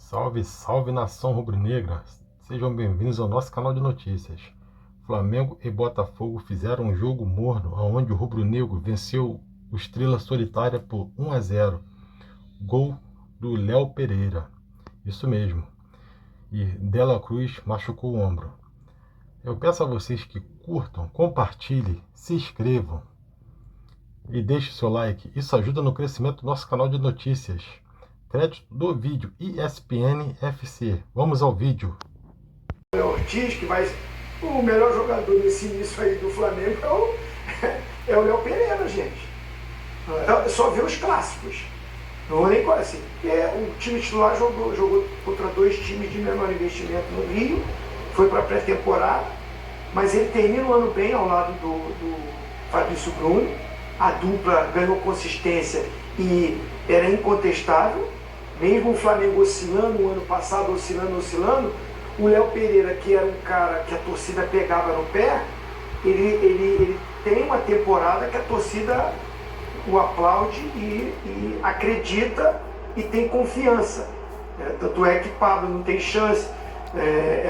Salve, salve nação rubro-negra! Sejam bem-vindos ao nosso canal de notícias. Flamengo e Botafogo fizeram um jogo morno, onde o rubro-negro venceu o Estrela Solitária por 1-0. Gol do Léo Pereira. Isso mesmo. E Dela Cruz machucou o ombro. Eu peço a vocês que curtam, compartilhem, se inscrevam e deixem seu like. Isso ajuda no crescimento do nosso canal de notícias. Crédito do vídeo ESPN FC. Vamos ao vídeo. O Ortiz, que vai... O melhor jogador nesse início aí do Flamengo é o Léo Pereira, gente. Eu só ver os clássicos. Não vou nem quase assim. O time titular jogou contra dois times de menor investimento no Rio. Foi para pré-temporada. Mas ele termina o ano bem ao lado do Fabrício Bruno. A dupla ganhou consistência e era incontestável. Mesmo o Flamengo oscilando, o ano passado oscilando, o Léo Pereira, que era um cara que a torcida pegava no pé, ele tem uma temporada que a torcida o aplaude e acredita e tem confiança. Tanto é que Pablo não tem chance,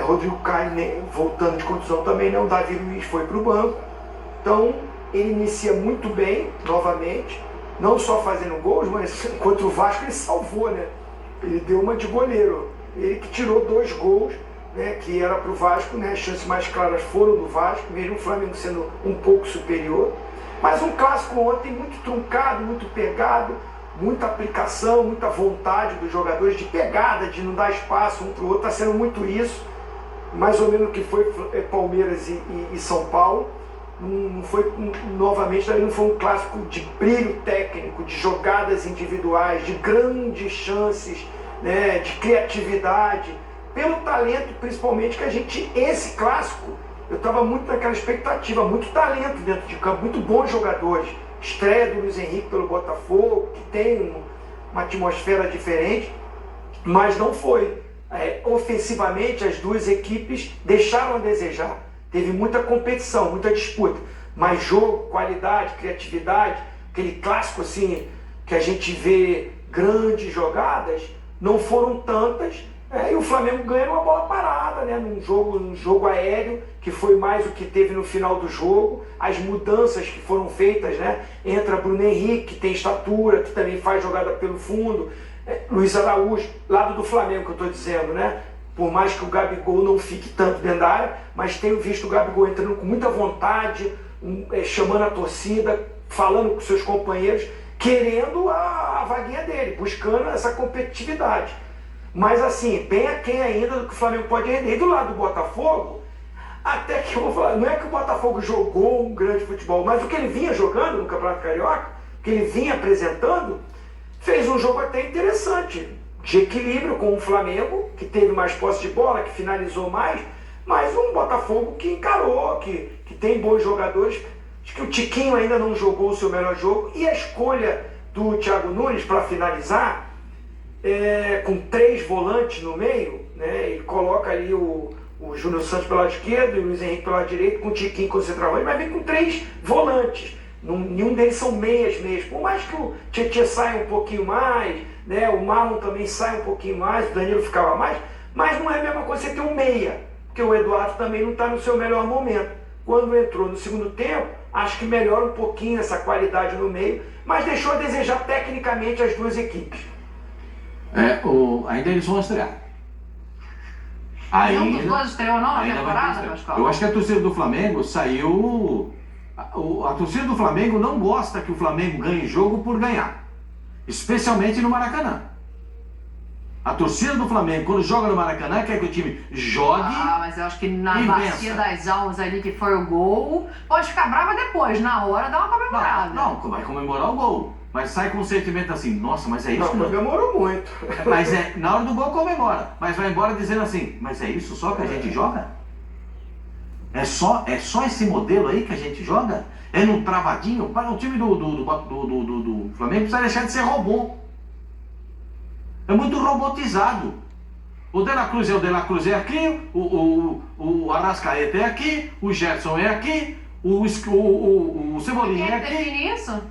Rodrigo Caio voltando de contusão também não, Davi Luiz foi para o banco. Então ele inicia muito bem, novamente, não só fazendo gols, mas contra o Vasco ele salvou, né? Ele deu uma de goleiro. Ele que tirou 2 gols, né, que era para o Vasco, né? As chances mais claras foram do Vasco, mesmo o Flamengo sendo um pouco superior. Mas um clássico ontem muito truncado, muito pegado, muita aplicação, muita vontade dos jogadores de pegada, de não dar espaço um para o outro. Está sendo muito isso, mais ou menos o que foi Palmeiras e São Paulo. Não foi, novamente, não foi um clássico de brilho técnico, de jogadas individuais, de grandes chances, né, de criatividade, pelo talento principalmente que a gente, esse clássico, eu estava muito naquela expectativa, muito talento dentro de campo, muito bons jogadores, estreia do Luiz Henrique pelo Botafogo, que tem uma atmosfera diferente, mas não foi. Ofensivamente, as duas equipes deixaram a desejar. Teve muita competição, muita disputa, mas jogo, qualidade, criatividade, aquele clássico assim, que a gente vê grandes jogadas, não foram tantas, e o Flamengo ganha numa bola parada, né, num jogo aéreo, que foi mais o que teve no final do jogo, as mudanças que foram feitas, né, entra Bruno Henrique, que tem estatura, que também faz jogada pelo fundo, Luiz Araújo, lado do Flamengo que eu estou dizendo, né, por mais que o Gabigol não fique tanto dentro da área, mas tenho visto o Gabigol entrando com muita vontade, chamando a torcida, falando com seus companheiros, querendo a vaguinha dele, buscando essa competitividade. Mas assim, bem aquém ainda do que o Flamengo pode render. E do lado do Botafogo, até que eu vou falar, não é que o Botafogo jogou um grande futebol, mas o que ele vinha jogando no Campeonato Carioca, o que ele vinha apresentando, fez um jogo até interessante, de equilíbrio com o Flamengo, que teve mais posse de bola, que finalizou mais, mas um Botafogo que encarou, que tem bons jogadores. Acho que o Tiquinho ainda não jogou o seu melhor jogo, e a escolha do Thiago Nunes para finalizar, com 3 volantes no meio, né, e coloca ali o Júnior Santos pelo lado esquerdo e o Luiz Henrique pelo lado direito, com o Tiquinho como centroavante, mas vem com 3 volantes. Nenhum deles são meias mesmo, por mais que o Tietchan saia um pouquinho mais, né, o Marlon também sai um pouquinho mais, o Danilo ficava mais, mas não é a mesma coisa você ter um meia, porque o Eduardo também não está no seu melhor momento. Quando entrou no segundo tempo, acho que melhora um pouquinho essa qualidade no meio, mas deixou a desejar tecnicamente as duas equipes. Ainda eles vão estrear. Nenhum dos dois estreou não na temporada, Pascoal? Eu acho que a torcida do Flamengo saiu... A torcida do Flamengo não gosta que o Flamengo ganhe jogo por ganhar. Especialmente no Maracanã. A torcida do Flamengo, quando joga no Maracanã, quer que o time jogue. Mas eu acho que na bacia das almas ali, que foi o gol, pode ficar brava depois, na hora dá uma comemorada. Não, vai comemorar o gol. Mas sai com um sentimento assim, nossa, mas é isso? Não, comemorou muito. Mas na hora do gol comemora. Mas vai embora dizendo assim, mas é isso só que a gente joga? É só esse modelo aí que a gente joga? É num travadinho? Para o time do Flamengo precisa deixar de ser robô. É muito robotizado. O De La Cruz é aqui, o Arrascaeta é aqui, o Gerson é aqui, o Cebolinha é aqui. Quem define isso?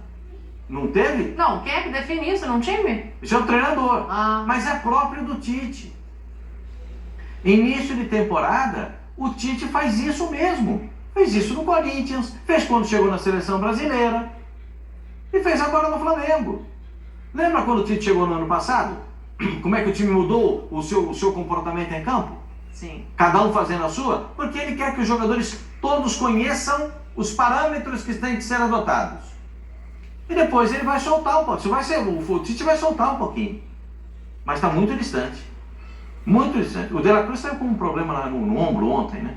Não teve? Não, quem é que define isso num time? Isso é o treinador. Ah. Mas é próprio do Tite. Início de temporada, o Tite faz isso mesmo. Fez isso no Corinthians, fez quando chegou na seleção brasileira e fez agora no Flamengo. Lembra quando o Tite chegou no ano passado? Como é que o time mudou o seu comportamento em campo? Sim. Cada um fazendo a sua? Porque ele quer que os jogadores todos conheçam os parâmetros que têm que ser adotados. E depois ele vai soltar um pouco. O Tite vai soltar um pouquinho. Mas está muito distante. Muito distante. O De La Cruz saiu com um problema no ombro ontem, né?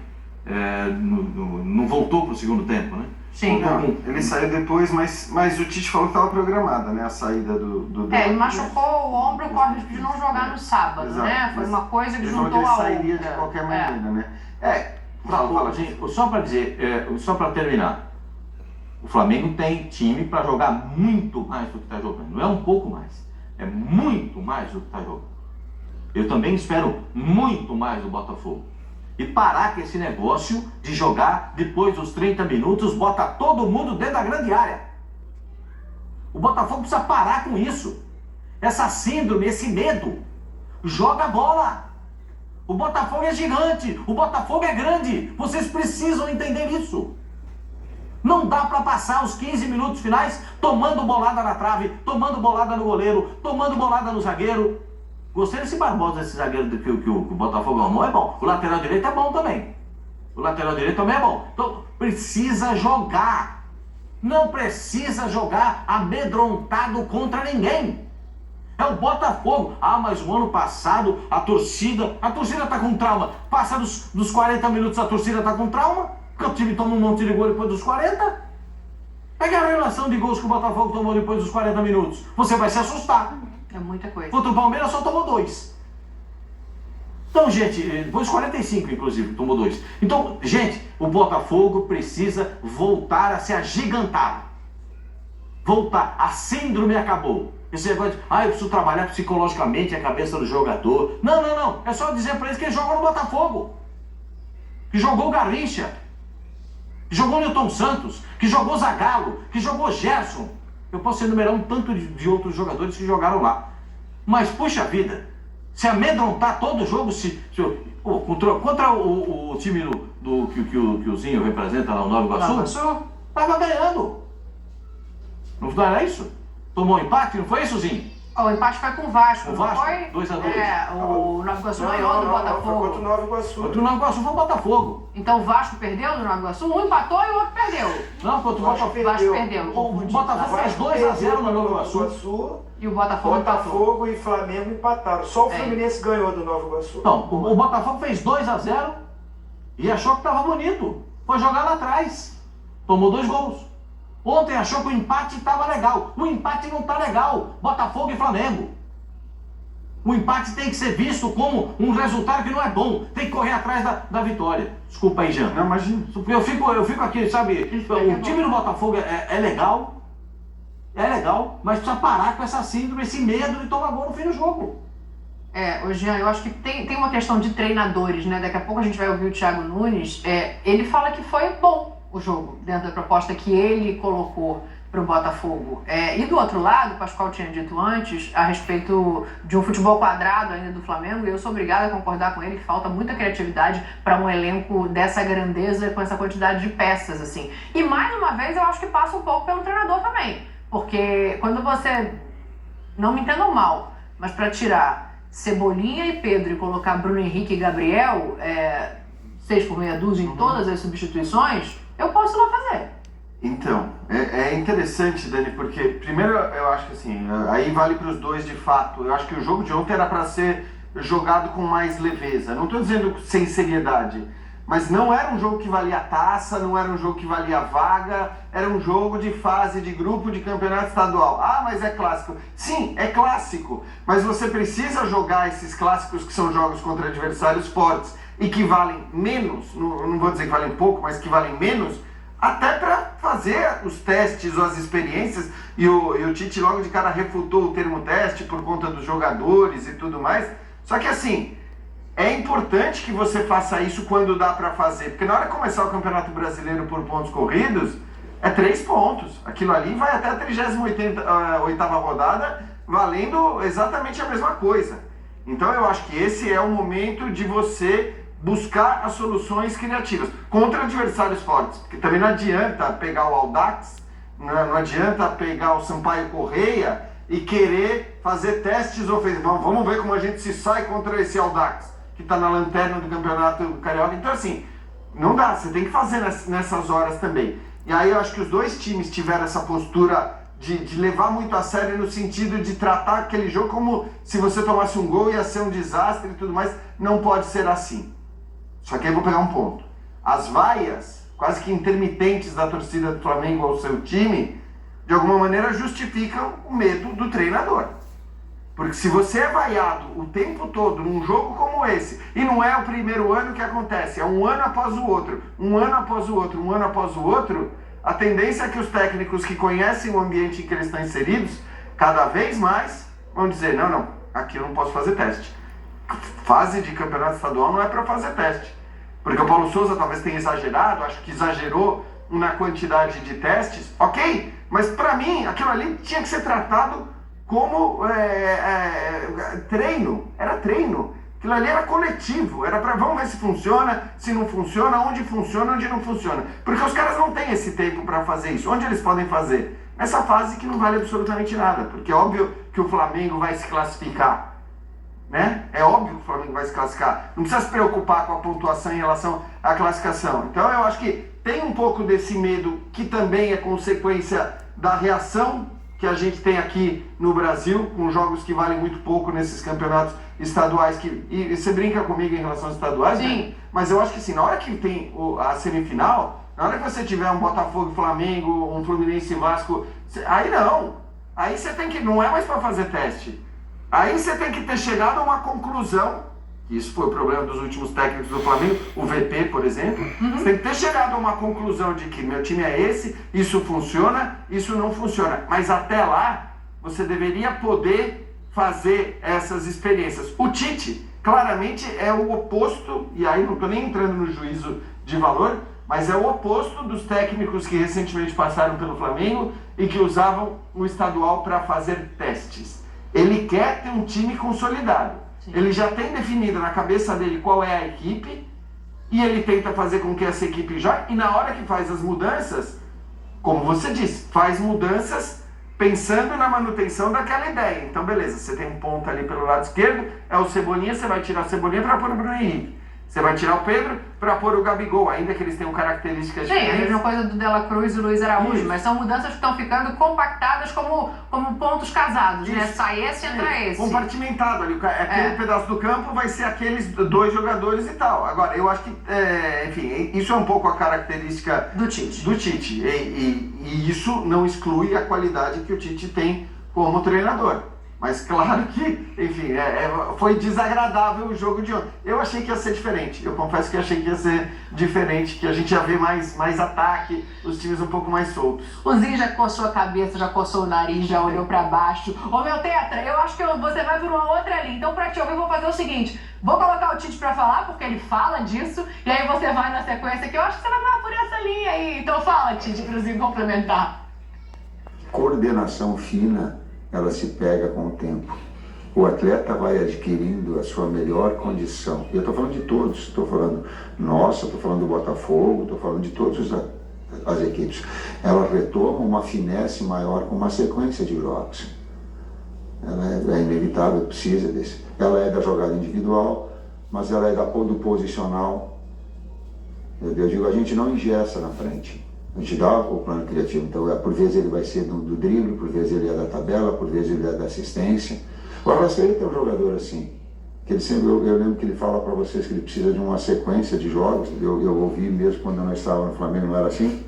Não voltou para o segundo tempo, né? Sim. Não, ele saiu depois, mas o Tite falou que estava programada, né? A saída do ele machucou o ombro e corre de não jogar no sábado, Exato, né? Foi uma coisa que ele juntou a outra. ele sairia de qualquer maneira, né? Fala. Gente, só para dizer, só para terminar, o Flamengo tem time para jogar muito mais do que está jogando. Não é um pouco mais, é muito mais do que está jogando. Eu também espero muito mais do Botafogo. E parar com esse negócio de jogar depois dos 30 minutos, bota todo mundo dentro da grande área. O Botafogo precisa parar com isso. Essa síndrome, esse medo. Joga a bola. O Botafogo é gigante, o Botafogo é grande. Vocês precisam entender isso. Não dá para passar os 15 minutos finais tomando bolada na trave, tomando bolada no goleiro, tomando bolada no zagueiro. Gostei desse Barbosa, esse zagueiro que o Botafogo arrumou, é bom. O lateral direito é bom também. O lateral direito também é bom. Então, precisa jogar. Não precisa jogar amedrontado contra ninguém. É o Botafogo. Ah, mas o ano passado a torcida tá com trauma. Passa dos 40 minutos, a torcida tá com trauma. Porque o time toma um monte de gol depois dos 40. Pega a relação de gols que o Botafogo tomou depois dos 40 minutos. Você vai se assustar. É muita coisa. Contra o Palmeiras só tomou 2. Então, gente, depois 45, inclusive, tomou 2. Então, gente, o Botafogo precisa voltar a se agigantar. Voltar. A síndrome acabou. Esse negócio de, eu preciso trabalhar psicologicamente a cabeça do jogador. Não. É só dizer pra eles que ele jogou no Botafogo. Que jogou o Garrincha. Que jogou o Nilton Santos. Que jogou o Zagallo. Que jogou o Gerson. Eu posso enumerar um tanto de outros jogadores que jogaram lá. Mas, puxa vida, se amedrontar todo jogo, contra o time que o Zinho representa lá, o Nova Iguaçu, estava ganhando. Não era isso? Tomou um empate, não foi isso, Zinho? O empate foi com o Vasco, O Vasco, não foi? 2-2. O Nova Iguaçu ganhou do Botafogo. Foi contra o Nova Iguaçu. Contra o Nova Iguaçu foi o Botafogo. Então o Vasco perdeu do Nova Iguaçu? Um empatou e o outro perdeu. Não, contra o Botafogo. O Vasco perdeu. O Botafogo fez 2-0 no Nova Iguaçu. E o Botafogo empatou. Botafogo e Flamengo empataram. Só o Fluminense ganhou do Nova Iguaçu. Não, o Botafogo fez 2-0 e achou que estava bonito. Foi jogar lá atrás. Tomou 2 gols. Ontem achou que o empate estava legal. O empate não está legal. Botafogo e Flamengo. O empate tem que ser visto como um resultado que não é bom. Tem que correr atrás da vitória. Desculpa aí, Jean. Não, imagina. Eu fico aqui, sabe? O time do Botafogo é legal. É legal, mas precisa parar com essa síndrome, esse medo de tomar gol no fim do jogo. Jean, eu acho que tem uma questão de treinadores, né? Daqui a pouco a gente vai ouvir o Thiago Nunes. Ele fala que foi bom o jogo, dentro da proposta que ele colocou para o Botafogo. E do outro lado, o Pascoal tinha dito antes, a respeito de um futebol quadrado ainda do Flamengo, e eu sou obrigada a concordar com ele que falta muita criatividade para um elenco dessa grandeza, com essa quantidade de peças, assim. E mais uma vez, eu acho que passa um pouco pelo treinador também. Porque quando você, não me entendam mal, mas para tirar Cebolinha e Pedro e colocar Bruno Henrique e Gabriel, 6 por meia dúzia em todas as substituições, eu posso lá fazer. Então, é interessante, Dani, porque primeiro eu acho que assim, aí vale para os dois de fato. Eu acho que o jogo de ontem era para ser jogado com mais leveza. Não estou dizendo sem seriedade, mas não era um jogo que valia taça, não era um jogo que valia vaga, era um jogo de fase de grupo de campeonato estadual. Ah, mas é clássico. Sim, é clássico, mas você precisa jogar esses clássicos que são jogos contra adversários fortes e que valem menos, não vou dizer que valem pouco, mas que valem menos, até para fazer os testes ou as experiências, e o Tite logo de cara refutou o termo teste por conta dos jogadores e tudo mais. Só que assim, é importante que você faça isso quando dá para fazer, porque na hora de começar o Campeonato Brasileiro por pontos corridos, É 3 pontos. Aquilo ali vai até a 38ª rodada, valendo exatamente a mesma coisa. Então eu acho que esse é o momento de você buscar as soluções criativas contra adversários fortes, porque também não adianta pegar o Audax, não adianta pegar o Sampaio Correia e querer fazer testes ofensivos. Vamos ver como a gente se sai contra esse Audax, que está na lanterna do Campeonato Carioca. Então assim, não dá, você tem que fazer nessas horas também. E aí eu acho que os dois times tiveram essa postura de levar muito a sério, no sentido de tratar aquele jogo como se você tomasse um gol ia ser um desastre e tudo mais. Não pode ser assim. Só que aí eu vou pegar um ponto. As vaias, quase que intermitentes da torcida do Flamengo ao seu time, de alguma maneira justificam o medo do treinador. Porque se você é vaiado o tempo todo num jogo como esse, e não é o primeiro ano que acontece, é um ano após o outro, um ano após o outro, um ano após o outro, a tendência é que os técnicos que conhecem o ambiente em que eles estão inseridos, cada vez mais vão dizer, não, aqui eu não posso fazer teste. Fase de campeonato estadual não é para fazer teste. Porque o Paulo Souza talvez tenha exagerado, acho que exagerou na quantidade de testes, ok, mas para mim aquilo ali tinha que ser tratado como treino, era treino. Aquilo ali era coletivo, era para vamos ver se funciona, se não funciona, onde não funciona. Porque os caras não têm esse tempo para fazer isso. Onde eles podem fazer? Nessa fase que não vale absolutamente nada, porque é óbvio que o Flamengo vai se classificar, né? É óbvio que o Flamengo vai se classificar. Não precisa se preocupar com a pontuação em relação à classificação. Então eu acho que tem um pouco desse medo, que também é consequência da reação que a gente tem aqui no Brasil, com jogos que valem muito pouco nesses campeonatos estaduais, e você brinca comigo em relação aos estaduais, sim, né? Mas eu acho que assim, na hora que tem a semifinal, na hora que você tiver um Botafogo e Flamengo, um Fluminense e Vasco, aí não, aí você tem que, não é mais para fazer teste, aí você tem que ter chegado a uma conclusão. Isso foi o problema dos últimos técnicos do Flamengo, o VP, por exemplo. Você tem que ter chegado a uma conclusão de que meu time é esse, isso funciona, isso não funciona. Mas até lá, você deveria poder fazer essas experiências. O Tite, claramente, é o oposto, e aí não estou nem entrando no juízo de valor, mas é o oposto dos técnicos que recentemente passaram pelo Flamengo e que usavam o estadual para fazer testes. Ele quer ter um time consolidado. Ele já tem definido na cabeça dele qual é a equipe e ele tenta fazer com que essa equipe jogue, e na hora que faz as mudanças, como você disse, faz mudanças pensando na manutenção daquela ideia. Então beleza, você tem um ponto ali pelo lado esquerdo, é o Cebolinha, você vai tirar o Cebolinha para pôr o Bruno Henrique. Você vai tirar o Pedro para pôr o Gabigol, ainda que eles tenham características diferentes. Sim, a mesma coisa do Dela Cruz e Luiz Araújo, Isso. mas são mudanças que estão ficando compactadas como pontos casados, né? Isso. Sai esse, entra esse. Compartimentado ali, aquele pedaço do campo vai ser aqueles 2 jogadores e tal. Agora, eu acho que, enfim, isso é um pouco a característica Do Tite. E isso não exclui a qualidade que o Tite tem como treinador. Mas claro que, enfim, foi desagradável o jogo de ontem. Eu achei que ia ser diferente. Eu confesso que achei que ia ser diferente, que a gente ia ver mais ataque, os times um pouco mais soltos. O Zinho já coçou a cabeça, já coçou o nariz, já olhou pra baixo. Ô meu Tetra, eu acho que você vai por uma outra linha. Então pra te ouvir eu vou fazer o seguinte. Vou colocar o Tite pra falar, porque ele fala disso. E aí você vai na sequência, que eu acho que você vai por essa linha aí. Então fala, Tite, pro Zinho complementar. Coordenação fina, ela se pega com o tempo. O atleta vai adquirindo a sua melhor condição. Eu estou falando de todos, estou falando nossa, estou falando do Botafogo, estou falando de todas as equipes. Ela retoma uma finesse maior com uma sequência de jogos. Ela é inevitável, precisa desse. Ela é da jogada individual, mas ela é do posicional. Eu digo, a gente não engessa na frente. A gente dá o plano criativo, então por vezes ele vai ser do drible, por vezes ele é da tabela, por vezes ele é da assistência. O Arrascaeta é um jogador assim, que ele sempre, eu lembro que ele fala para vocês que ele precisa de uma sequência de jogos, eu ouvi mesmo quando nós estávamos no Flamengo, não era assim,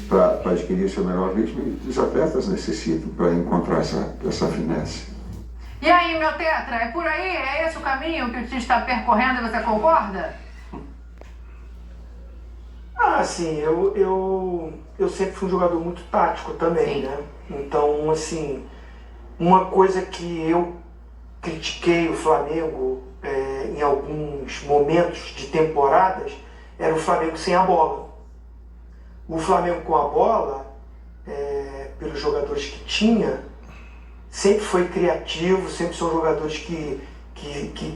para adquirir seu melhor ritmo, e os atletas necessitam para encontrar essa finesse. E aí, meu Tetra, é por aí? É esse o caminho que o Tite está percorrendo e você concorda? Assim, eu sempre fui um jogador muito tático também, né? Então, assim, uma coisa que eu critiquei o Flamengo em alguns momentos de temporadas era o Flamengo sem a bola. o Flamengo com a bola, pelos jogadores que tinha, sempre foi criativo, sempre são jogadores que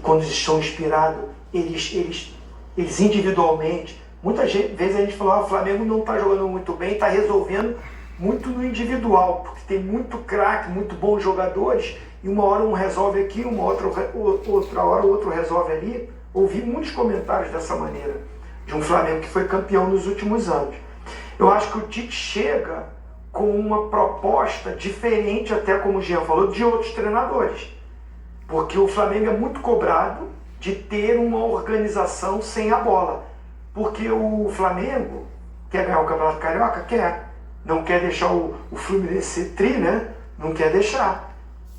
quando estão inspirados, eles individualmente, muitas vezes a gente fala, o Flamengo não está jogando muito bem, está resolvendo muito no individual, porque tem muito craque, muito bons jogadores, e uma hora um resolve aqui, uma outra hora o outro resolve ali. Ouvi muitos comentários dessa maneira, de um Flamengo que foi campeão nos últimos anos. Eu acho que o Tite chega com uma proposta diferente, até como o Jean falou, de outros treinadores. Porque o Flamengo é muito cobrado de ter uma organização sem a bola. Porque o Flamengo quer ganhar o Campeonato Carioca? Quer. Não quer deixar o Fluminense ser tri, né? Não quer deixar.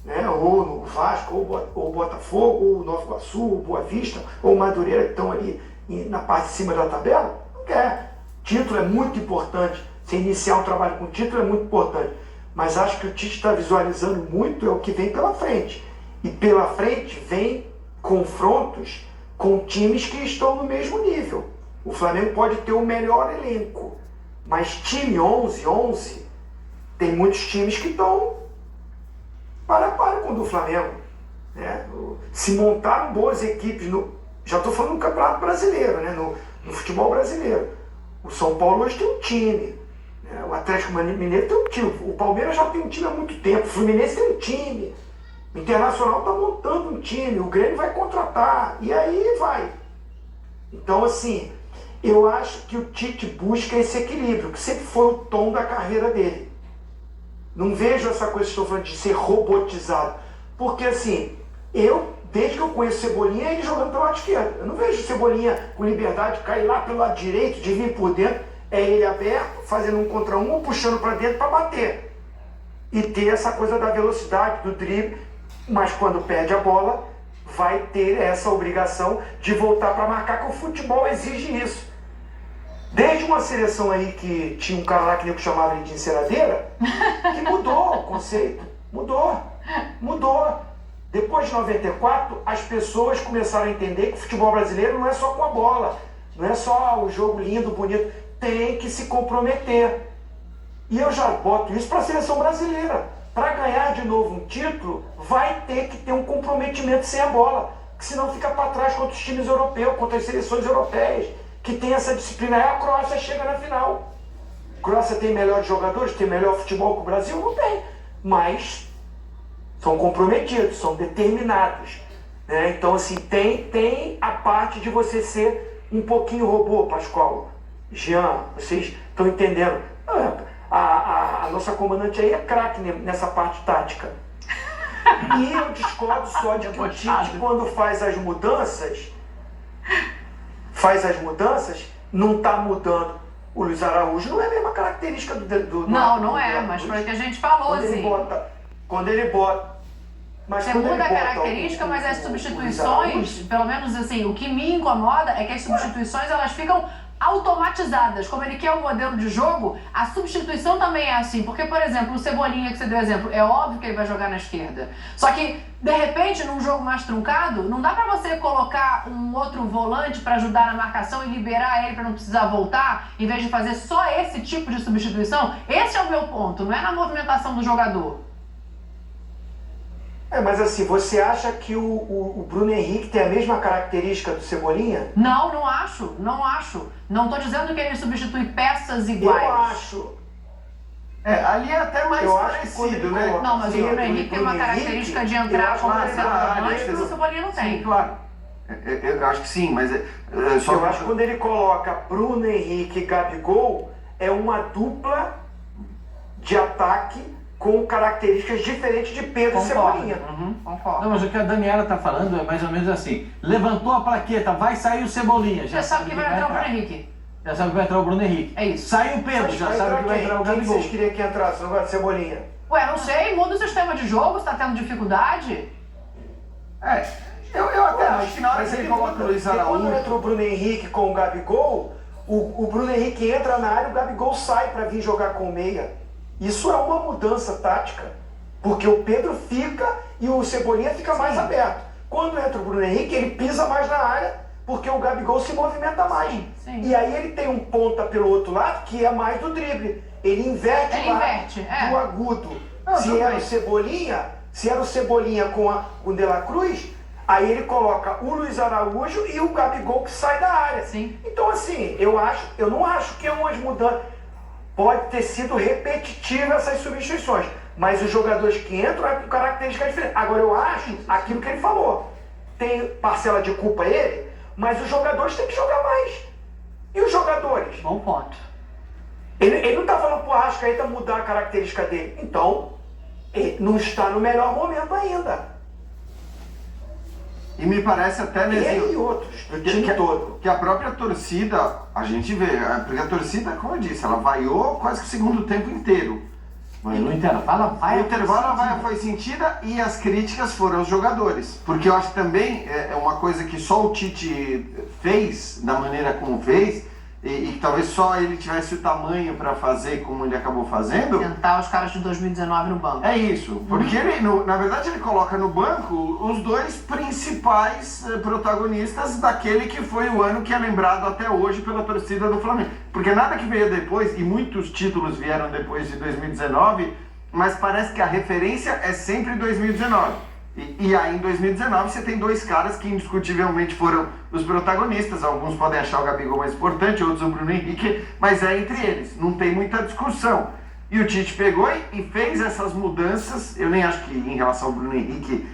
Né? Ou no Vasco, ou o Botafogo, ou o Nova Iguaçu, ou o Boa Vista, ou o Madureira, que estão ali na parte de cima da tabela. Não quer. Título é muito importante. Se iniciar um trabalho com título é muito importante. Mas acho que o Tite está visualizando muito é o que vem pela frente. E pela frente vem confrontos com times que estão no mesmo nível. O Flamengo pode ter o melhor elenco, mas time 11, tem muitos times que estão para com o do Flamengo. Né? Se montaram boas equipes, já estou falando no Campeonato Brasileiro, né? no futebol brasileiro. O São Paulo hoje tem um time, né? O Atlético Mineiro tem um time, o Palmeiras já tem um time há muito tempo, o Fluminense tem um time, o Internacional está montando um time, o Grêmio vai contratar, e aí vai. Então, assim, eu acho que o Tite busca esse equilíbrio, que sempre foi o tom da carreira dele. Não vejo essa coisa que estou falando de ser robotizado. Porque, assim, desde que eu conheço Cebolinha, ele jogando pelo lado esquerdo. Eu não vejo Cebolinha com liberdade de cair lá pelo lado direito, de vir por dentro. É ele aberto, fazendo 1 contra 1, ou puxando para dentro para bater. E ter essa coisa da velocidade, do drible. Mas quando perde a bola, vai ter essa obrigação de voltar para marcar, que o futebol exige isso. Desde uma seleção aí que tinha um cara lá que chamava ele de enceradeira, que mudou o conceito. Mudou. Depois de 94, as pessoas começaram a entender que o futebol brasileiro não é só com a bola, não é só o jogo lindo, bonito, tem que se comprometer. E eu já boto isso para a seleção brasileira. Para ganhar de novo um título, vai ter que ter um comprometimento sem a bola, que senão fica para trás contra os times europeus, contra as seleções europeias, que tem essa disciplina. Aí a Croácia chega na final. A Croácia tem melhores jogadores, tem melhor futebol que o Brasil? Não tem. Mas são comprometidos, são determinados. Né? Então, assim, tem a parte de você ser um pouquinho robô, Pascoal. Jean, vocês estão entendendo? A nossa comandante aí é craque nessa parte tática. E eu discordo só de que o Tite, quando faz as mudanças, não está mudando. O Luiz Araújo não é a mesma característica do Não é, mas foi o que a gente falou, assim. Quando ele bota. Você muda a característica, mas as substituições, pelo menos assim, o que me incomoda é que as substituições elas ficam automatizadas. Como ele quer um modelo de jogo, a substituição também é assim. Porque, por exemplo, o Cebolinha que você deu exemplo, é óbvio que ele vai jogar na esquerda. Só que, de repente, num jogo mais truncado, não dá pra você colocar um outro volante pra ajudar na marcação e liberar ele pra não precisar voltar, em vez de fazer só esse tipo de substituição. Esse é o meu ponto, não é na movimentação do jogador. Mas assim, você acha que o Bruno Henrique tem a mesma característica do Cebolinha? Não acho. Não tô dizendo que ele substitui peças iguais. Eu acho. Ali é até mais parecido, né? Não, mas o Bruno Henrique tem uma característica de entrar como centroavante que o Cebolinha não tem. Sim, claro. Eu acho que sim, mas... Eu acho que quando ele coloca Bruno Henrique e Gabigol, é uma dupla de ataque com características diferentes de Pedro e Cebolinha. Concordo. Não, mas o que a Daniela tá falando é mais ou menos assim. Levantou a plaqueta, vai sair o Cebolinha. Já sabe que vai entrar o Bruno Henrique. Já sabe que vai entrar o Bruno Henrique. É isso. Sai o Pedro, já sabe que vai entrar o Quem Gabigol. vocês queriam que entrasse no lugar de Cebolinha? Ué, não sei, muda o sistema de jogo, você tá tendo dificuldade? Eu até acho que na hora que ele coloca o Luiz Araújo... Quando entra o Bruno Henrique com o Gabigol, o Bruno Henrique entra na área, o Gabigol sai para vir jogar com o meia. Isso é uma mudança tática, porque o Pedro fica e o Cebolinha fica mais aberto. Quando entra o Bruno Henrique, ele pisa mais na área porque o Gabigol se movimenta mais. Sim. E aí ele tem um ponta pelo outro lado que é mais do drible. Ele inverte do agudo. Se era o Cebolinha com o De La Cruz, aí ele coloca o Luiz Araújo e o Gabigol que sai da área. Sim. Então assim, eu não acho que é umas mudanças. Pode ter sido repetitiva essas substituições, mas os jogadores que entram é com características diferentes. Agora eu acho aquilo que ele falou. Tem parcela de culpa ele, mas os jogadores têm que jogar mais. E os jogadores? Bom ponto. Ele não está falando pro Arrascaeta mudar a característica dele. Então, ele não está no melhor momento ainda. E me parece até, Ele e outros, o time todo. Que a própria torcida, a gente vê, porque a torcida, como eu disse, ela vaiou quase que o segundo tempo inteiro. Mas no intervalo No intervalo a vaia foi sentida e as críticas foram aos jogadores. Porque eu acho que também é uma coisa que só o Tite fez, da maneira como fez, e que talvez só ele tivesse o tamanho para fazer como ele acabou fazendo. Tentar os caras de 2019 no banco. É isso, porque ele, na verdade ele coloca no banco os dois principais protagonistas daquele que foi o ano que é lembrado até hoje pela torcida do Flamengo. Porque nada que veio depois, e muitos títulos vieram depois de 2019, mas parece que a referência é sempre 2019. E aí em 2019 você tem dois caras que indiscutivelmente foram os protagonistas. Alguns podem achar o Gabigol mais importante, outros o Bruno Henrique, mas é entre eles, não tem muita discussão. E o Tite pegou e fez essas mudanças. Eu nem acho que em relação ao Bruno Henrique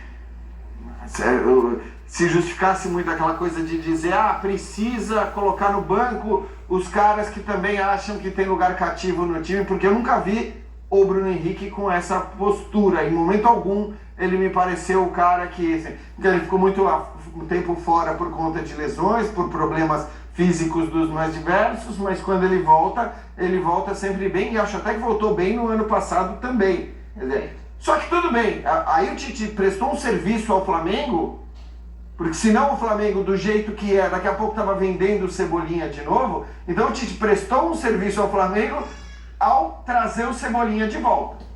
se justificasse muito aquela coisa de dizer precisa colocar no banco os caras que também acham que tem lugar cativo no time, porque eu nunca vi o Bruno Henrique com essa postura, em momento algum ele me pareceu o cara que ele ficou muito tempo fora por conta de lesões, por problemas físicos dos mais diversos, mas quando ele volta sempre bem, e acho até que voltou bem no ano passado também. Só que tudo bem, aí o Tite prestou um serviço ao Flamengo, porque senão o Flamengo, do jeito que é, daqui a pouco estava vendendo o Cebolinha de novo, então o Tite prestou um serviço ao Flamengo ao trazer o Cebolinha de volta.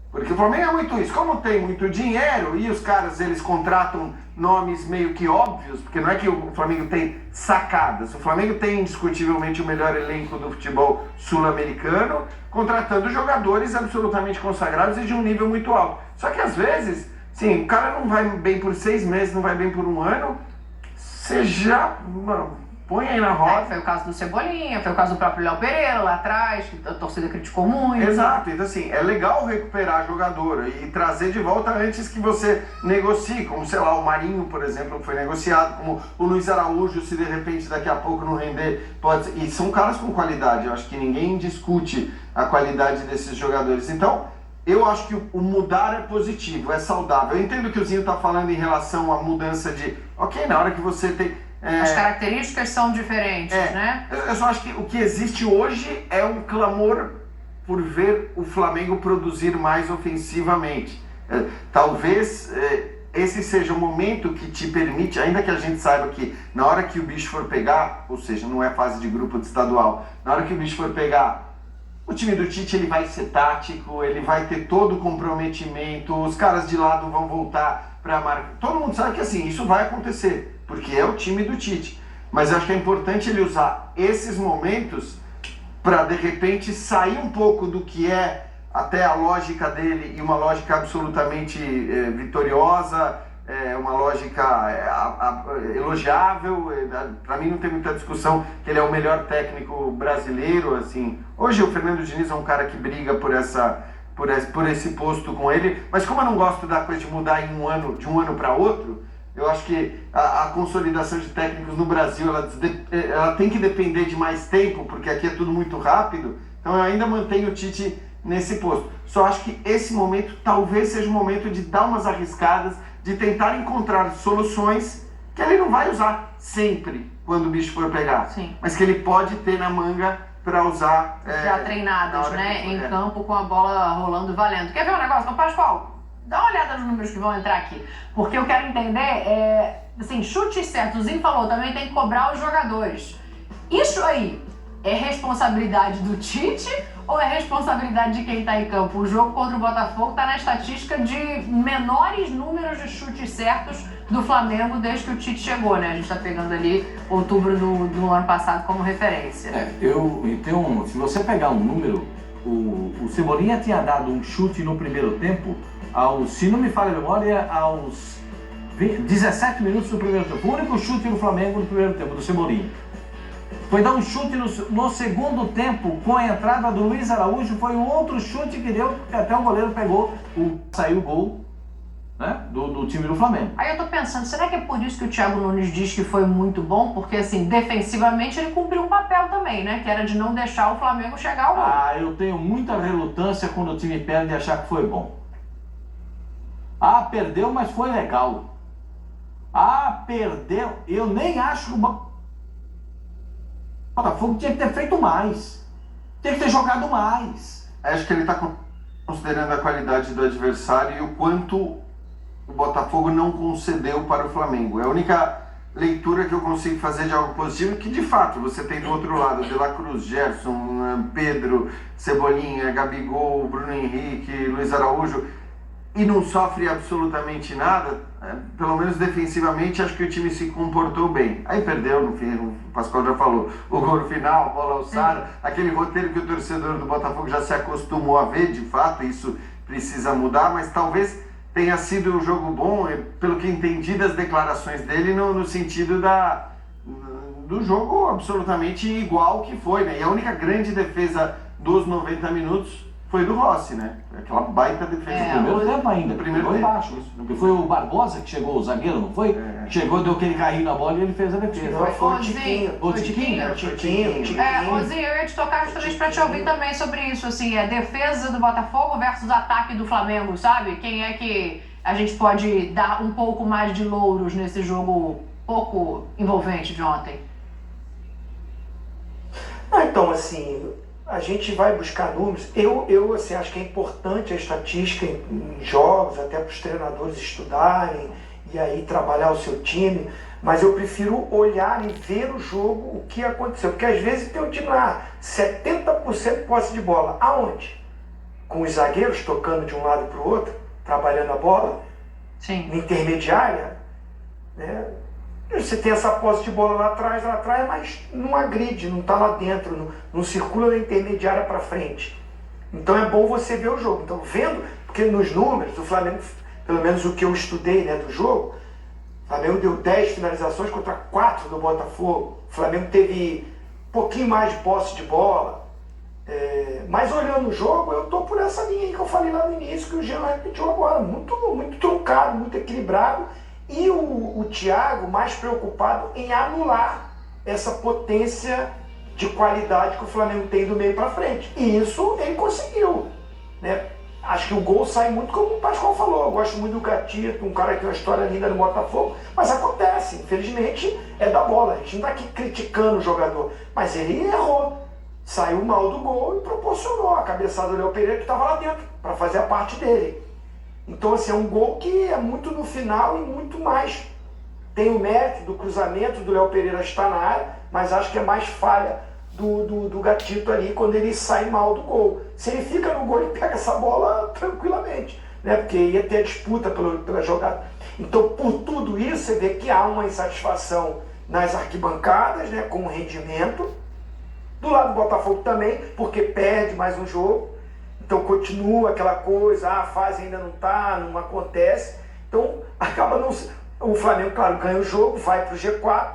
Porque o Flamengo é muito isso, como tem muito dinheiro e os caras eles contratam nomes meio que óbvios, porque não é que o Flamengo tem sacadas, o Flamengo tem indiscutivelmente o melhor elenco do futebol sul-americano, contratando jogadores absolutamente consagrados e de um nível muito alto. Só que às vezes, sim, o cara não vai bem por 6 meses, não vai bem por um ano, você já põe aí na roda. Foi o caso do Cebolinha, foi o caso do próprio Léo Pereira lá atrás, que a torcida criticou muito. Exato, então assim, é legal recuperar jogador e trazer de volta antes que você negocie, como sei lá, o Marinho, por exemplo, foi negociado, como o Luiz Araújo, se de repente daqui a pouco não render, pode ser. E são caras com qualidade, eu acho que ninguém discute a qualidade desses jogadores. Então, eu acho que o mudar é positivo, é saudável. Eu entendo que o Zinho está falando em relação à mudança de, ok, na hora que você tem... As características são diferentes, né? Eu só acho que o que existe hoje é um clamor por ver o Flamengo produzir mais ofensivamente. Talvez esse seja o momento que te permite, ainda que a gente saiba que na hora que o bicho for pegar, ou seja, não é fase de grupo de estadual, na hora que o bicho for pegar, o time do Tite ele vai ser tático, ele vai ter todo o comprometimento, os caras de lado vão voltar para marcar. Todo mundo sabe que assim, isso vai acontecer, porque é o time do Tite. Mas eu acho que é importante ele usar esses momentos para de repente sair um pouco do que é até a lógica dele, e uma lógica absolutamente vitoriosa, uma lógica elogiável. Para mim não tem muita discussão que ele é o melhor técnico brasileiro. Assim. Hoje o Fernando Diniz é um cara que briga por esse posto com ele, mas como eu não gosto da coisa de mudar em um ano, de um ano para outro, eu acho que a consolidação de técnicos no Brasil ela tem que depender de mais tempo, porque aqui é tudo muito rápido. Então eu ainda mantenho o Tite nesse posto. Só acho que esse momento talvez seja o momento de dar umas arriscadas, de tentar encontrar soluções que ele não vai usar sempre quando o bicho for pegar. Sim. Mas que ele pode ter na manga para usar já treinadas, né? Em campo com a bola rolando valendo. Quer ver um negócio? Então, Pascoal, dá uma olhada nos números que vão entrar aqui. Porque eu quero entender, assim, chutes certos. O Zinho falou, também tem que cobrar os jogadores. Isso aí é responsabilidade do Tite ou é responsabilidade de quem está em campo? O jogo contra o Botafogo está na estatística de menores números de chutes certos do Flamengo desde que o Tite chegou, né? A gente está pegando ali outubro do ano passado como referência. Então, se você pegar um número, o Cebolinha tinha dado um chute no primeiro tempo, se não me falha a memória, aos 17 minutos do primeiro tempo. O único chute do Flamengo no primeiro tempo, do Cebolinha. Foi dar um chute no segundo tempo, com a entrada do Luiz Araújo, foi um outro chute que deu, que até o goleiro pegou, saiu o gol, né, do time do Flamengo. Aí eu tô pensando, será que é por isso que o Thiago Nunes diz que foi muito bom? Porque, assim, defensivamente ele cumpriu um papel também, né? Que era de não deixar o Flamengo chegar ao gol. Eu tenho muita relutância quando o time perde e achar que foi bom. Perdeu, mas foi legal. Perdeu. Eu nem acho que o Botafogo tinha que ter feito mais. Tinha que ter jogado mais. Acho que ele está considerando a qualidade do adversário e o quanto o Botafogo não concedeu para o Flamengo. É a única leitura que eu consigo fazer de algo positivo, que de fato você tem do outro lado De La Cruz, Gerson, Pedro, Cebolinha, Gabigol, Bruno Henrique, Luiz Araújo, e não sofre absolutamente nada. Pelo menos defensivamente acho que o time se comportou bem. Aí perdeu, no fim, o Pascoal já falou, o gol no final, a bola alçada, aquele roteiro que o torcedor do Botafogo já se acostumou a ver, de fato, isso precisa mudar, mas talvez tenha sido um jogo bom, pelo que entendi das declarações dele, no sentido do jogo absolutamente igual que foi, né? E a única grande defesa dos 90 minutos foi do Rossi, né? Aquela baita defesa. No primeiro tempo ainda. No primeiro tempo. Embaixo. Porque foi o Barbosa que chegou, o zagueiro, não foi? Chegou, deu aquele carrinho na bola e ele fez a defesa. Foi o Tiquinho. O Tiquinho? Rosinho, eu ia te tocar justamente pra te ouvir também sobre isso, assim, a defesa do Botafogo versus ataque do Flamengo, sabe? Quem é que a gente pode dar um pouco mais de louros nesse jogo pouco envolvente de ontem? Então, assim, a gente vai buscar números. Eu assim, acho que é importante a estatística em jogos, até para os treinadores estudarem e aí trabalhar o seu time, mas eu prefiro olhar e ver o jogo, o que aconteceu. Porque às vezes tem um time lá, 70% posse de bola. Aonde? Com os zagueiros tocando de um lado para o outro, trabalhando a bola, Sim. na intermediária, né? Você tem essa posse de bola lá atrás, mas não agride, não está lá dentro, não circula da intermediária para frente. Então é bom você ver o jogo. Então, vendo, porque nos números, o Flamengo, pelo menos o que eu estudei, né, do jogo, o Flamengo deu 10 finalizações contra 4 do Botafogo. O Flamengo teve um pouquinho mais de posse de bola. Mas olhando o jogo, eu estou por essa linha aí que eu falei lá no início, que o Jean repetiu agora. Muito truncado, muito equilibrado. E o Thiago mais preocupado em anular essa potência de qualidade que o Flamengo tem do meio para frente. E isso ele conseguiu, né? Acho que o gol sai muito como o Pascoal falou. Eu gosto muito do Gatito, um cara que tem uma história linda no Botafogo, mas acontece, infelizmente é da bola. A gente não está aqui criticando o jogador, mas ele errou. Saiu mal do gol e proporcionou a cabeçada do Léo Pereira que estava lá dentro, para fazer a parte dele. Então, assim, é um gol que é muito no final e muito mais. Tem o mérito do cruzamento do Léo Pereira estar na área, mas acho que é mais falha do Gatito ali quando ele sai mal do gol. Se ele fica no gol, ele pega essa bola tranquilamente, né? Porque ia ter a disputa pela jogada. Então, por tudo isso, você vê que há uma insatisfação nas arquibancadas, né, com o rendimento. Do lado do Botafogo também, porque perde mais um jogo. Então continua aquela coisa, a fase ainda não está, não acontece. Então acaba não. O Flamengo, claro, ganha o jogo, vai para o G4,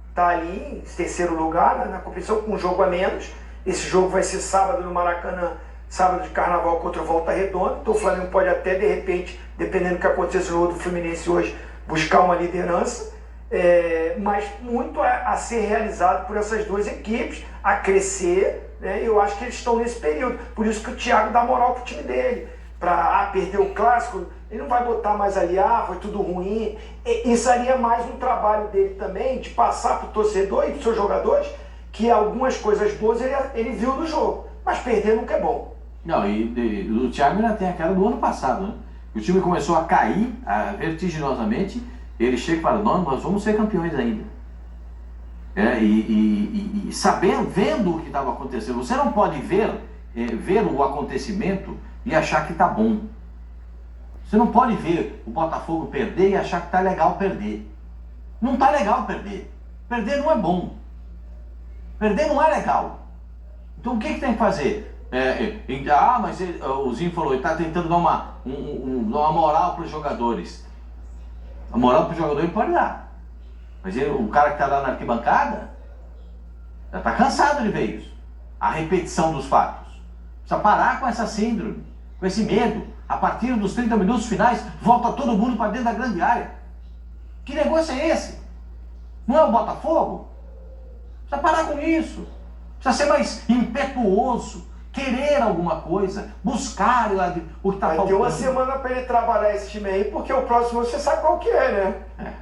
está ali em terceiro lugar na competição, com um jogo a menos. Esse jogo vai ser sábado no Maracanã, sábado de Carnaval contra o Volta Redonda. Então o Flamengo pode até, de repente, dependendo do que aconteça no jogo do Fluminense hoje, buscar uma liderança. Mas muito a ser realizado por essas duas equipes, a crescer. Eu acho que eles estão nesse período, por isso que o Thiago dá moral pro time dele, para perder o clássico, ele não vai botar mais ali, foi tudo ruim. Isso ali é mais um trabalho dele também, de passar pro torcedor e pros seus jogadores, que algumas coisas boas ele viu no jogo, mas perder nunca é bom. Não, e o Thiago ainda tem aquela do ano passado, né? O time começou a cair vertiginosamente, ele chega e fala, nós vamos ser campeões ainda. E sabendo, vendo o que estava acontecendo. Você não pode ver o acontecimento e achar que está bom. Você não pode ver o Botafogo perder e achar que está legal perder. Não está legal perder. Perder não é bom. Perder não é legal. Então o que tem que fazer? Mas o Zinho falou, ele está tentando dar uma moral para os jogadores. A moral para o jogador ele pode dar. Mas o cara que está lá na arquibancada já está cansado de ver isso. A repetição dos fatos. Precisa parar com essa síndrome, com esse medo. A partir dos 30 minutos finais, volta todo mundo para dentro da grande área. Que negócio é esse? Não é o Botafogo? Precisa parar com isso. Precisa ser mais impetuoso, querer alguma coisa, buscar o que está faltando. Vai ter uma semana para ele trabalhar esse time aí, porque o próximo você sabe qual que é, né?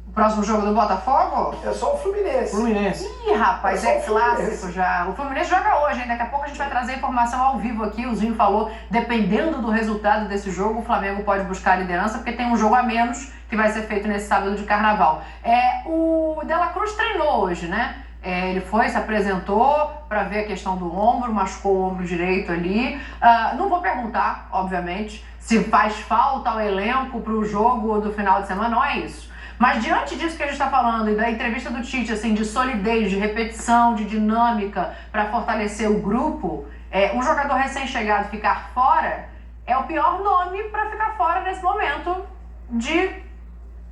O próximo jogo do Botafogo? É só o Fluminense. Ih, rapaz, é clássico já. O Fluminense joga hoje, hein? Daqui a pouco a gente vai trazer informação ao vivo aqui. O Zinho falou, dependendo do resultado desse jogo, o Flamengo pode buscar a liderança, porque tem um jogo a menos que vai ser feito nesse sábado de carnaval. O De La Cruz treinou hoje, né? Ele foi, se apresentou para ver a questão do ombro, machucou o ombro direito ali. Não vou perguntar, obviamente, se faz falta ao elenco para o jogo do final de semana, não é isso. Mas diante disso que a gente está falando e da entrevista do Tite, assim, de solidez, de repetição, de dinâmica para fortalecer o grupo, um jogador recém-chegado ficar fora é o pior nome para ficar fora nesse momento de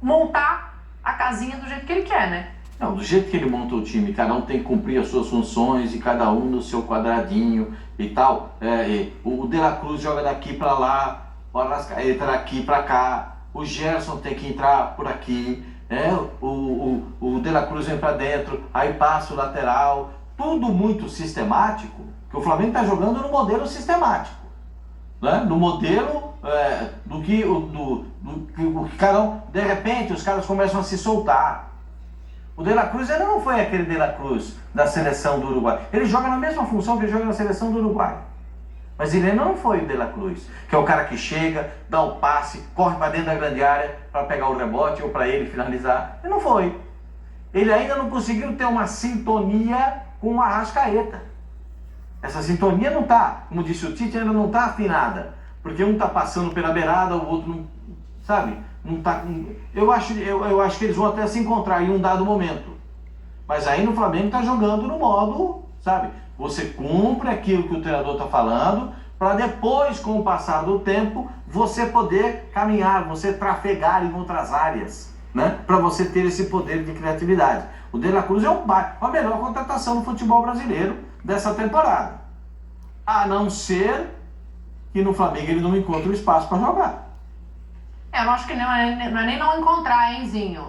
montar a casinha do jeito que ele quer, né? Não, do jeito que ele monta o time, cada um tem que cumprir as suas funções e cada um no seu quadradinho e tal. O De La Cruz joga daqui para lá, o Arrascaeta daqui para cá. O Gerson tem que entrar por aqui, o De La Cruz vem para dentro, aí passa o lateral, tudo muito sistemático, que o Flamengo está jogando no modelo sistemático, né? No modelo do que cada um, de repente os caras começam a se soltar. O De La Cruz ainda não foi aquele De La Cruz da seleção do Uruguai, ele joga na mesma função que ele joga na seleção do Uruguai. Mas ele ainda não foi o De La Cruz, que é o cara que chega, dá o passe, corre para dentro da grande área para pegar o rebote ou para ele finalizar. Ele não foi. Ele ainda não conseguiu ter uma sintonia com o Arrascaeta. Essa sintonia não está, como disse o Tite, ainda não está afinada. Porque um está passando pela beirada, o outro não, sabe? Não tá, eu acho que eles vão até se encontrar em um dado momento. Mas aí no Flamengo está jogando no modo, sabe? Você cumpre aquilo que o treinador está falando, para depois, com o passar do tempo, você poder caminhar, você trafegar em outras áreas, né? Para você ter esse poder de criatividade. O De La Cruz é a melhor contratação do futebol brasileiro dessa temporada. A não ser que no Flamengo ele não encontre o espaço para jogar. Eu acho que não é nem não encontrar, hein, Zinho?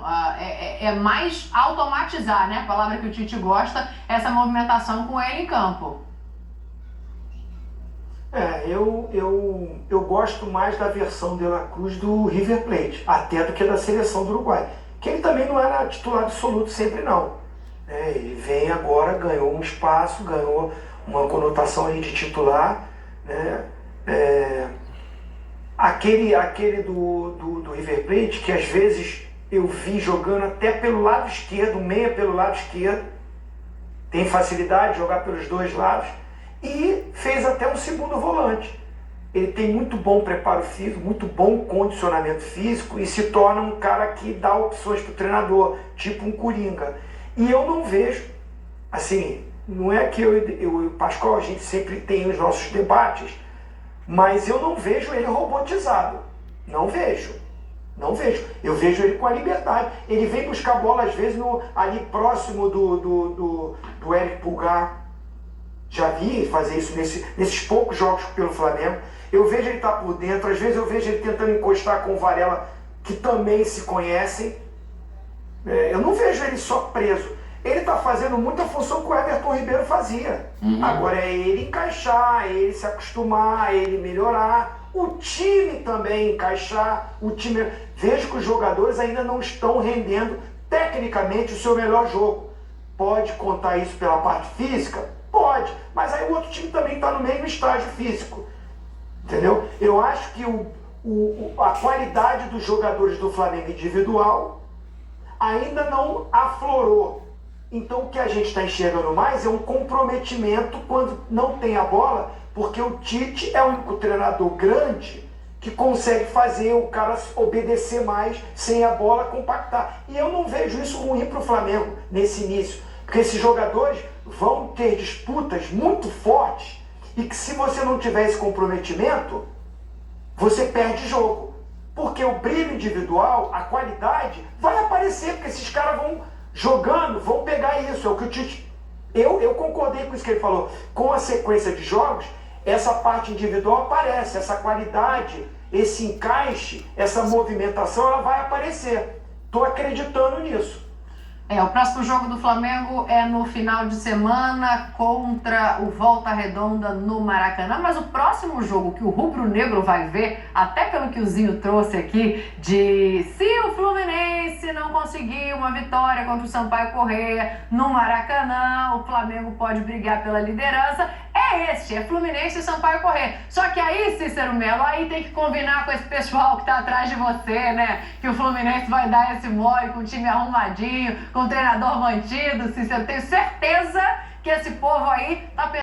É mais automatizar, né? A palavra que o Tite gosta, essa movimentação com ele em campo. Eu gosto mais da versão De La Cruz do River Plate, até do que da seleção do Uruguai. Que ele também não era titular absoluto sempre, não. Ele vem agora, ganhou um espaço, ganhou uma conotação aí de titular, né? Aquele do River Plate, que às vezes eu vi jogando até pelo lado esquerdo, meia pelo lado esquerdo, tem facilidade de jogar pelos dois lados, e fez até um segundo volante. Ele tem muito bom preparo físico, muito bom condicionamento físico e se torna um cara que dá opções para o treinador, tipo um Coringa. E eu não vejo, assim, não é que eu e o Pascoal, a gente sempre tem os nossos debates, mas eu não vejo ele robotizado. Não vejo. Eu vejo ele com a liberdade. Ele vem buscar bola, às vezes, ali próximo do Eric Pulgar. Já vi fazer isso nesses poucos jogos pelo Flamengo. Eu vejo ele estar por dentro. Às vezes eu vejo ele tentando encostar com o Varela, que também se conhecem. Eu não vejo ele só preso. Ele está fazendo muita função que o Everton Ribeiro fazia. Agora é ele encaixar, é ele se acostumar, é ele melhorar. O time também encaixar. Vejo que os jogadores ainda não estão rendendo tecnicamente o seu melhor jogo. Pode contar isso pela parte física? Pode. Mas aí o outro time também está no mesmo estágio físico. Entendeu? Eu acho que a qualidade dos jogadores do Flamengo individual ainda não aflorou. Então o que a gente está enxergando mais é um comprometimento quando não tem a bola, porque o Tite é o único treinador grande que consegue fazer o cara obedecer mais sem a bola, compactar. E eu não vejo isso ruim para o Flamengo nesse início, porque esses jogadores vão ter disputas muito fortes e que se você não tiver esse comprometimento, você perde jogo. Porque o brilho individual, a qualidade, vai aparecer, porque esses caras vão jogando, vão pegar isso. É o que o Tite... Eu concordei com isso que ele falou. Com a sequência de jogos, essa parte individual aparece, essa qualidade, esse encaixe, essa movimentação, ela vai aparecer. Estou acreditando nisso. O próximo jogo do Flamengo é no final de semana contra o Volta Redonda no Maracanã, mas o próximo jogo que o rubro-negro vai ver, até pelo que o Zinho trouxe aqui, de se o Fluminense não conseguir uma vitória contra o Sampaio Corrêa no Maracanã, o Flamengo pode brigar pela liderança, é Fluminense e Sampaio Corrêa. Só que aí, Cícero Melo, aí tem que combinar com esse pessoal que tá atrás de você, né? Que o Fluminense vai dar esse mole com o time arrumadinho, com o treinador mantido, Cícero. Eu tenho certeza que esse povo aí tá pensando